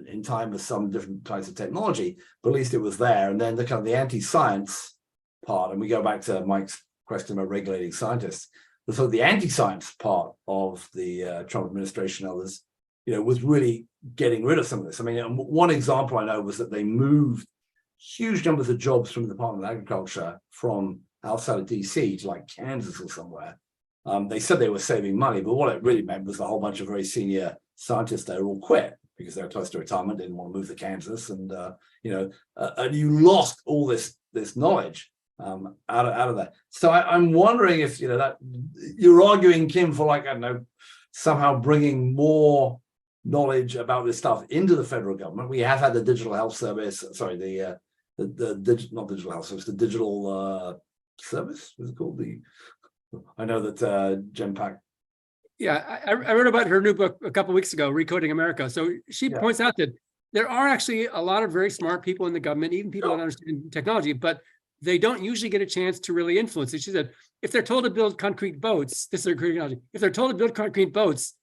in time with some different types of technology, but at least it was there. And then the kind of the anti-science part, and we go back to Mike's question about regulating scientists. So the anti-science part of the Trump administration, and others, was really getting rid of some of this. I mean, one example I know was that they moved huge numbers of jobs from the Department of Agriculture from outside of DC to like Kansas or somewhere. They said they were saving money, but what it really meant was a whole bunch of very senior scientists there all quit because they were close to retirement, didn't want to move to Kansas, and and you lost all this knowledge out of that. So I'm wondering if that you're arguing, Kim, for like, I don't know, somehow bringing more knowledge about this stuff into the federal government. We have had the digital health service, sorry, the not digital health service, the digital service, what's it called? I know that Genpact. Yeah, I wrote about her new book a couple of weeks ago, Recoding America. So she points out that there are actually a lot of very smart people in the government, even people that understand technology, but they don't usually get a chance to really influence it. She said, if they're told to build concrete boats, this is her technology. If they're told to build concrete boats,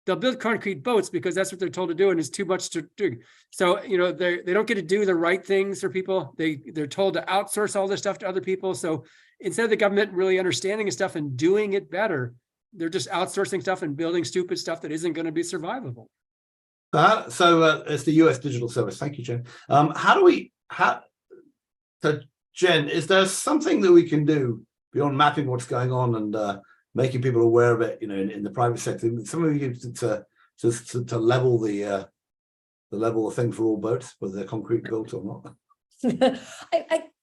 they'll build concrete boats because that's what they're told to do, and it's too much to do. So they don't get to do the right things for people. They're told to outsource all this stuff to other people. So instead of the government really understanding this stuff and doing it better, they're just outsourcing stuff and building stupid stuff that isn't going to be survivable. So it's the U.S. Digital Service. Thank you, Jen. So Jen, is there something that we can do beyond mapping what's going on and making people aware of it, in the private sector? Something we can do to level the thing for all boats, whether they're concrete built or not.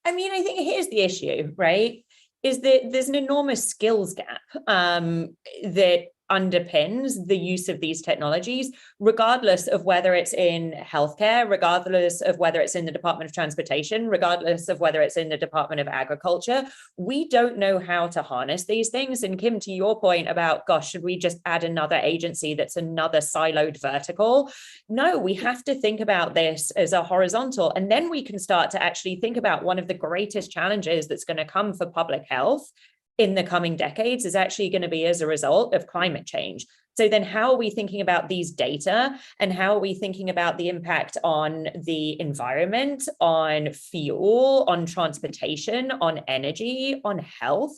I mean, I think here's the issue, right? Is that there's an enormous skills gap that underpins the use of these technologies, regardless of whether it's in healthcare, regardless of whether it's in the Department of Transportation, regardless of whether it's in the Department of Agriculture. We don't know how to harness these things. And Kim, to your point about, gosh, should we just add another agency that's another siloed vertical? No, we have to think about this as a horizontal, and then we can start to actually think about one of the greatest challenges that's going to come for public health in the coming decades is actually going to be as a result of climate change. So then how are we thinking about these data, and how are we thinking about the impact on the environment, on fuel, on transportation, on energy, on health?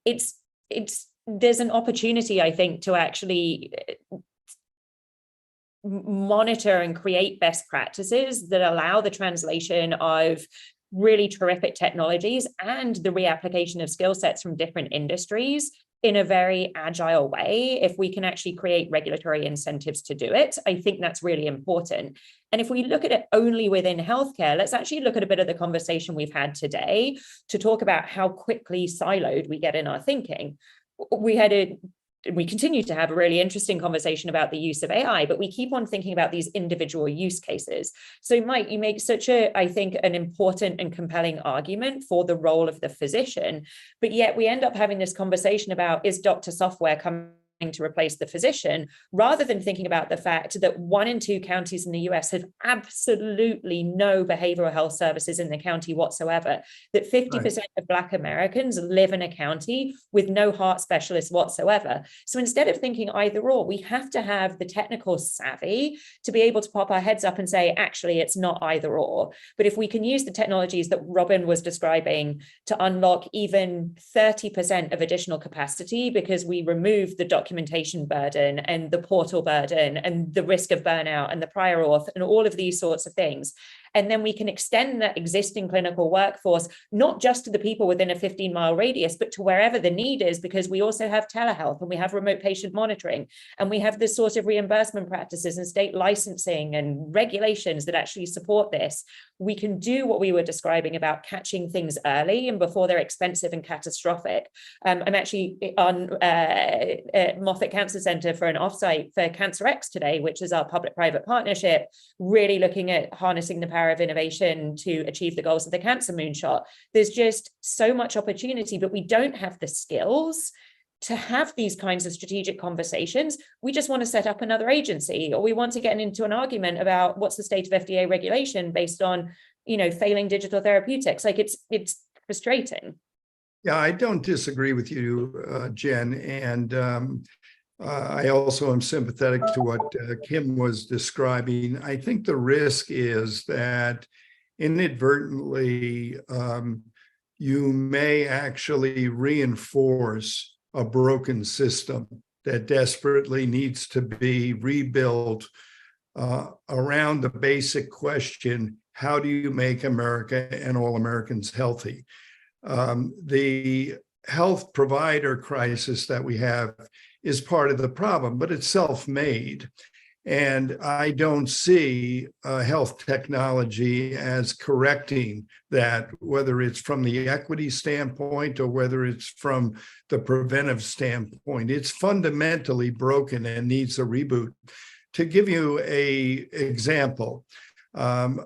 There's an opportunity, I think, to actually monitor and create best practices that allow the translation of really terrific technologies and the reapplication of skill sets from different industries in a very agile way. If we can actually create regulatory incentives to do it, I think that's really important. And if we look at it only within healthcare, let's actually look at a bit of the conversation we've had today to talk about how quickly siloed we get in our thinking. We continue to have a really interesting conversation about the use of AI, but we keep on thinking about these individual use cases. So Mike, you make such I think, an important and compelling argument for the role of the physician, but yet we end up having this conversation about, is doctor software coming to replace the physician, rather than thinking about the fact that 1 in 2 counties in the US have absolutely no behavioral health services in the county whatsoever, that 50% of Black Americans live in a county with no heart specialists whatsoever. So instead of thinking either or, we have to have the technical savvy to be able to pop our heads up and say, actually, it's not either or. But if we can use the technologies that Robin was describing to unlock even 30% of additional capacity, because we remove the documentation burden and the portal burden and the risk of burnout and the prior auth and all of these sorts of things. And then we can extend that existing clinical workforce, not just to the people within a 15-mile radius, but to wherever the need is, because we also have telehealth and we have remote patient monitoring, and we have this sort of reimbursement practices and state licensing and regulations that actually support this. We can do what we were describing about catching things early and before they're expensive and catastrophic. I'm actually on Moffitt Cancer Center for an offsite for CancerX today, which is our public-private partnership, really looking at harnessing the power of innovation to achieve the goals of the cancer moonshot. There's just so much opportunity, but we don't have the skills to have these kinds of strategic conversations. We just want to set up another agency, or we want to get into an argument about what's the state of FDA regulation based on, failing digital therapeutics. Like it's frustrating. Yeah, I don't disagree with you, Jen. And I also am sympathetic to what Kim was describing. I think the risk is that inadvertently, you may actually reinforce a broken system that desperately needs to be rebuilt around the basic question, how do you make America and all Americans healthy? The health provider crisis that we have is part of the problem, but it's self-made. And I don't see health technology as correcting that, whether it's from the equity standpoint or whether it's from the preventive standpoint. It's fundamentally broken and needs a reboot. To give you an example, number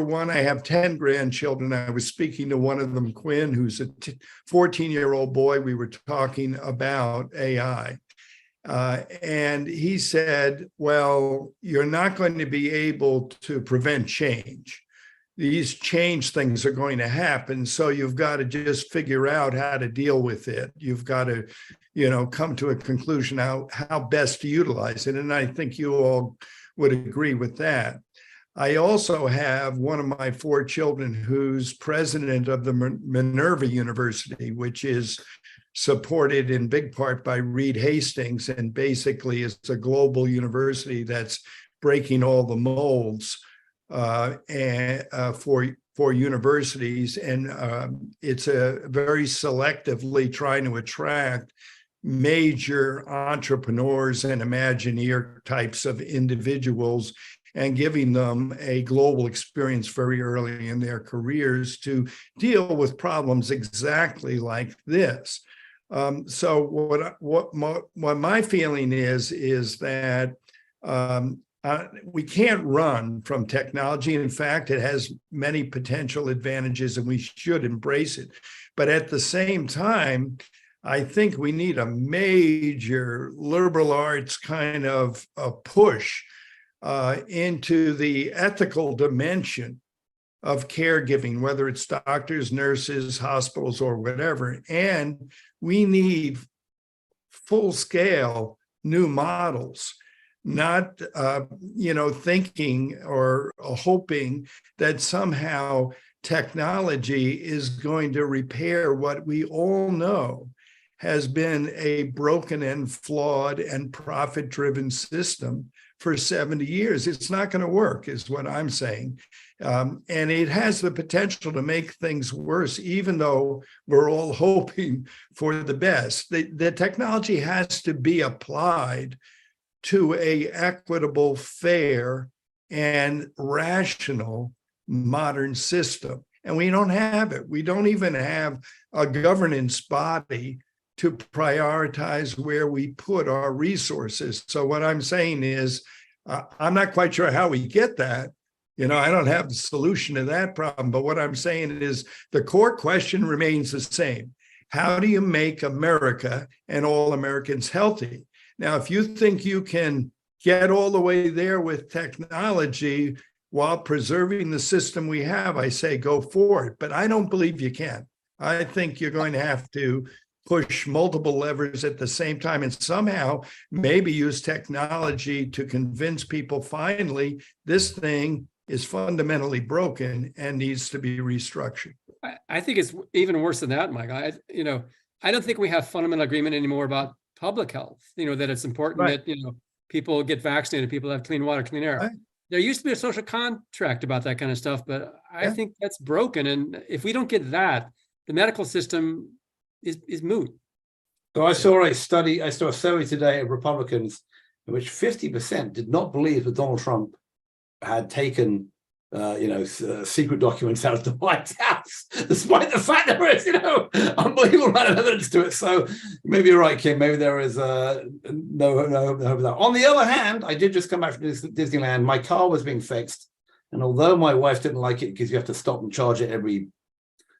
one, I have 10 grandchildren. I was speaking to one of them, Quinn, who's a 14-year-old boy. We were talking about AI. And he said, well, you're not going to be able to prevent change. These change things are going to happen. So you've got to just figure out how to deal with it. You've got to, come to a conclusion how best to utilize it. And I think you all would agree with that. I also have one of my 4 children who's president of the Minerva University, which is supported in big part by Reed Hastings, and basically is a global university that's breaking all the molds for universities, and it's a very selectively trying to attract major entrepreneurs and Imagineer types of individuals, and giving them a global experience very early in their careers to deal with problems exactly like this. So what my feeling is that we can't run from technology. In fact, it has many potential advantages, and we should embrace it. But at the same time, I think we need a major liberal arts kind of a push into the ethical dimension of caregiving, whether it's doctors, nurses, hospitals, or whatever. And we need full-scale new models, not thinking or hoping that somehow technology is going to repair what we all know has been a broken and flawed and profit-driven system for 70 years. It's not going to work, is what I'm saying. And it has the potential to make things worse, even though we're all hoping for the best. The technology has to be applied to an equitable, fair, and rational modern system. And we don't have it. We don't even have a governance body to prioritize where we put our resources. So what I'm saying is, I'm not quite sure how we get that. I don't have the solution to that problem. But what I'm saying is the core question remains the same. How do you make America and all Americans healthy? Now, if you think you can get all the way there with technology while preserving the system we have, I say go for it. But I don't believe you can. I think you're going to have to push multiple levers at the same time, and somehow maybe use technology to convince people finally this thing is fundamentally broken and needs to be restructured. I think it's even worse than that, Mike. I don't think we have fundamental agreement anymore about public health, that it's important that, people get vaccinated, people have clean water, clean air. Right. There used to be a social contract about that kind of stuff, but I think that's broken. And if we don't get that, the medical system is moot. So I saw a survey today of Republicans in which 50% did not believe that Donald Trump had taken secret documents out of the White House, despite the fact there is, unbelievable amount of evidence to it. So maybe you're right, Kim. Maybe there is no hope of that. On the other hand, I did just come back from Disneyland. My car was being fixed, and although my wife didn't like it because you have to stop and charge it every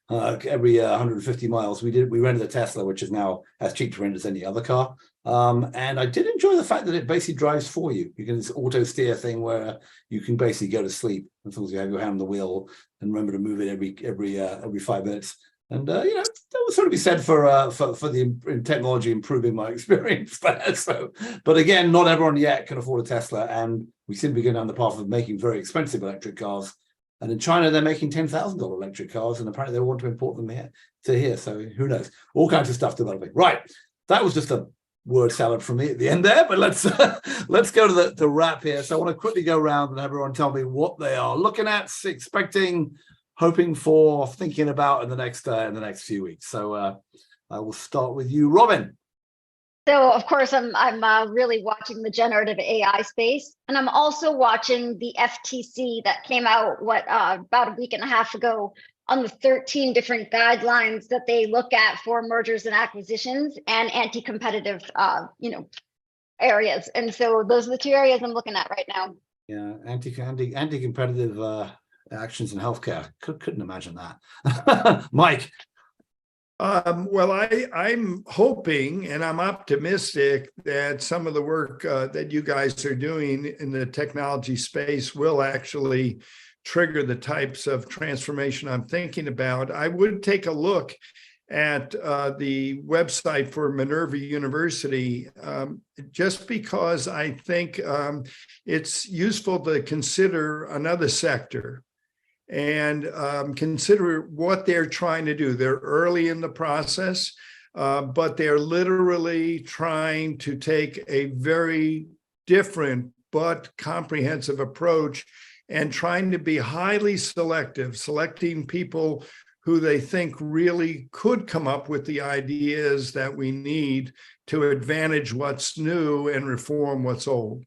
150 miles, we rented a Tesla, which is now as cheap to rent as any other car. And I did enjoy the fact that it basically drives for you. You can this auto steer thing where you can basically go to sleep as long as you have your hand on the wheel and remember to move it every 5 minutes. And that would sort of be said for the technology improving my experience there. But again, not everyone yet can afford a Tesla, and we seem to be going down the path of making very expensive electric cars. And in China, they're making $10,000 electric cars, and apparently they want to import them here. So who knows? All kinds of stuff developing. Right. That was just a word salad from me at the end there, but let's go to the wrap here. So I want to quickly go around and have everyone tell me what they are looking at, expecting, hoping for, thinking about in the next few weeks. So I will start with you, Robin. So of course, I'm really watching the generative AI space, and I'm also watching the FTC that came out about a week and a half ago on the 13 different guidelines that they look at for mergers and acquisitions and anti-competitive areas. And so those are the two areas I'm looking at right now. Yeah, anti-competitive actions in healthcare. Couldn't imagine that. Mike. Well, I'm hoping and I'm optimistic that some of the work that you guys are doing in the technology space will actually trigger the types of transformation I'm thinking about. I would take a look at the website for Minerva University, just because I think it's useful to consider another sector and consider what they're trying to do. They're early in the process, but they're literally trying to take a very different but comprehensive approach and trying to be highly selective, selecting people who they think really could come up with the ideas that we need to advantage what's new and reform what's old.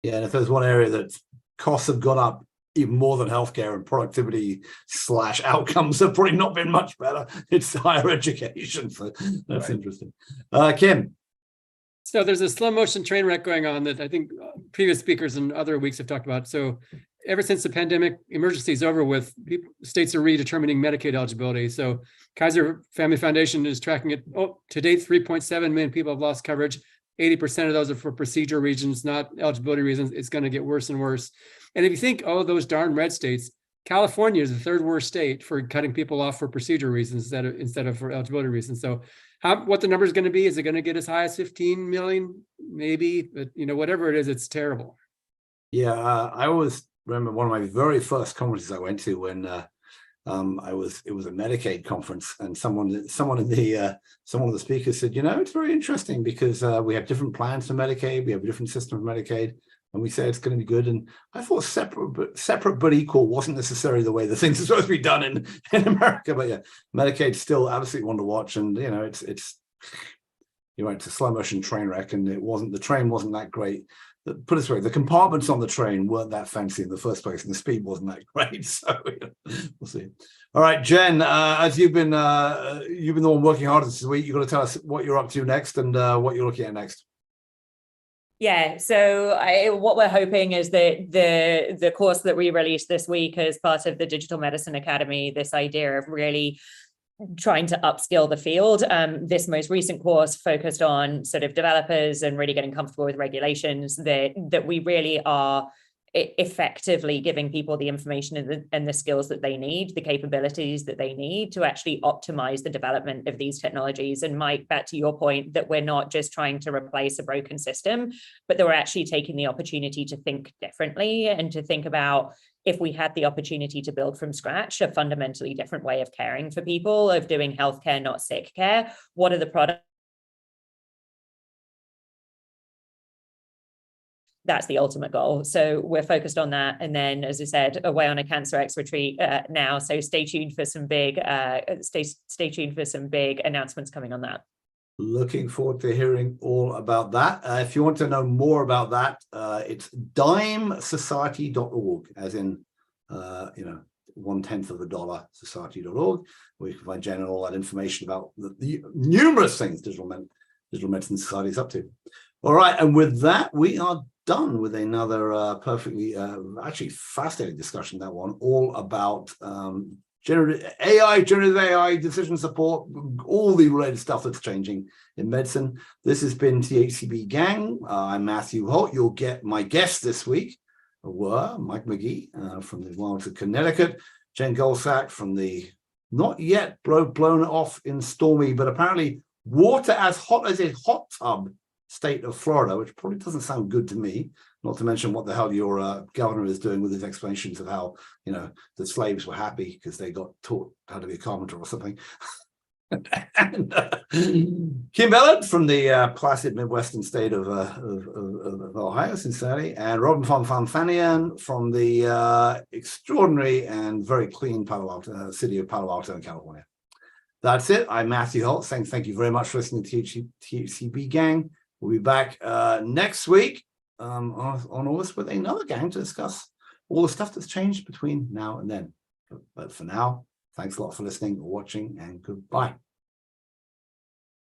Yeah, and if there's one area that costs have gone up even more than healthcare, and productivity / outcomes have probably not been much better, it's higher education. So that's right. Interesting. Kim. So there's a slow motion train wreck going on that I think previous speakers and other weeks have talked about. So ever since the pandemic emergency is over with, states are redetermining Medicaid eligibility. So Kaiser Family Foundation is tracking it. To date, 3.7 million people have lost coverage. 80% of those are for procedure reasons, not eligibility reasons. It's going to get worse and worse. And if you think, those darn red states, California is the third worst state for cutting people off for procedure reasons instead of for eligibility reasons. So what the number is going to be, is it going to get as high as 15 million? Maybe, but whatever it is, it's terrible. Yeah, I always remember one of my very first conferences I went to when it was a Medicaid conference, and someone of the speakers said, it's very interesting because we have different plans for Medicaid, we have a different system of Medicaid, and we say it's going to be good. And I thought separate but equal wasn't necessarily the way the things are supposed to be done in America. But yeah, Medicaid's still absolutely one to watch, and it's a slow motion train wreck, and the train wasn't that great. Put it this way, the compartments on the train weren't that fancy in the first place, and the speed wasn't that great. So we'll see. All right, Jen, as you've been the one working hard this week, you've got to tell us what you're up to next and what you're looking at next. Yeah, so what we're hoping is that the course that we released this week as part of the Digital Medicine Academy, this idea of really trying to upskill the field. This most recent course focused on sort of developers and really getting comfortable with regulations, that we really are effectively giving people the information and the skills that they need, the capabilities that they need to actually optimize the development of these technologies. And Mike, back to your point, that we're not just trying to replace a broken system, but that we're actually taking the opportunity to think differently and to think about, if we had the opportunity to build from scratch a fundamentally different way of caring for people, of doing healthcare, not sick care, what are the products? That's the ultimate goal. So we're focused on that. And then, as I said, away on a Cancer X retreat now. So stay tuned for some big announcements coming on that. Looking forward to hearing all about that. If you want to know more about that, it's dimesociety.org, as in 1/10 of the dollar society.org, where you can find Jen and all that information about the numerous things Digital Medicine Society is up to. All right, and with that, we are done with another perfectly, actually fascinating discussion, that one, all about generative AI, decision support, all the related stuff that's changing in medicine. This has been THCB Gang. I'm Matthew Holt. You'll get my guests this week were Mike Magee from the wilds of Connecticut, Jen Goldsack from the not yet blown off in stormy, but apparently water as hot as a hot tub state of Florida, which probably doesn't sound good to me, not to mention what the hell your governor is doing with his explanations of how, the slaves were happy because they got taught how to be a carpenter or something. And Kim Bellard from the placid Midwestern state of Ohio, Cincinnati, and Robin Farmanfarmaian from the extraordinary and very clean city of Palo Alto, California. That's it. I'm Matthew Holt. Thank you very much for listening to THCB Gang. We'll be back next week on all this with another gang to discuss all the stuff that's changed between now and then. But for now, thanks a lot for listening or watching, and goodbye.